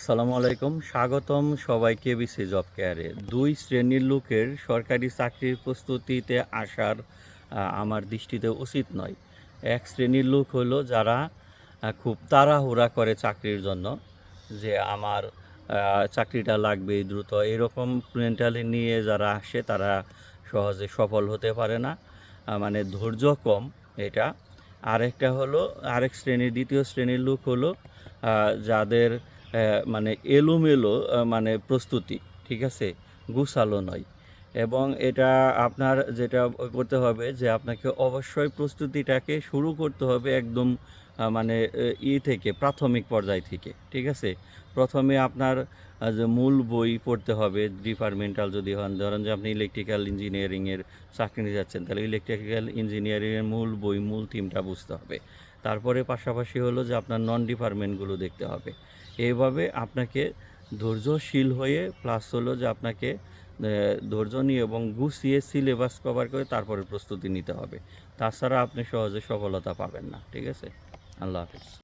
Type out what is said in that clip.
আসসালামু আলাইকুম, স্বাগতম সবাইকে বিসি জব কেয়ারে। দুই শ্রেণীর লোকের সরকারি চাকরির প্রস্তুতিতে আসার আমার দৃষ্টিতে উচিত নয়। এক শ্রেণীর লোক হলো যারা খুব তাড়াহুড়া করে চাকরির জন্য, যে আমার চাকরিটা লাগবে দ্রুত, এরকম মেন্টালি নিয়ে যারা আসে তারা সহজে সফল হতে পারে না, মানে ধৈর্য কম এটা। আরেকটা হলো দ্বিতীয় শ্রেণীর লোক হলো যাদের মানে এলোমেলো, মানে প্রস্তুতি, ঠিক আছে, গুছালো নয়। এবং এটা আপনার যেটা করতে হবে যে আপনাকে অবশ্যই প্রস্তুতিটাকে শুরু করতে হবে একদম মানে থেকে প্রাথমিক পর্যায় থেকে, ঠিক আছে। প্রথমে আপনার যে মূল বই পড়তে হবে, ডিপার্টমেন্টাল যদি হন, ধরেন যে আপনি ইলেকট্রিক্যাল ইঞ্জিনিয়ারিংয়ের চাকরি নিতে যাচ্ছেন, তাহলে ইলেকট্রিক্যাল ইঞ্জিনিয়ারিংয়ের মূল বই, মূল থিমটা বুঝতে হবে। তারপরে পাশাপাশি হলো যে আপনার নন ডিপার্টমেন্টগুলো দেখতে হবে। এইভাবে আপনাকে ধৈর্যশীল হয়ে, প্লাস হলো যে আপনাকে ধৈর্য নিয়ে এবং গুছিয়ে সিলেবাস কভার করে তারপরে প্রস্তুতি নিতে হবে। তাছাড়া আপনি সহজে সফলতা পাবেন না, ঠিক আছে। আল্লাহ হাফিজ।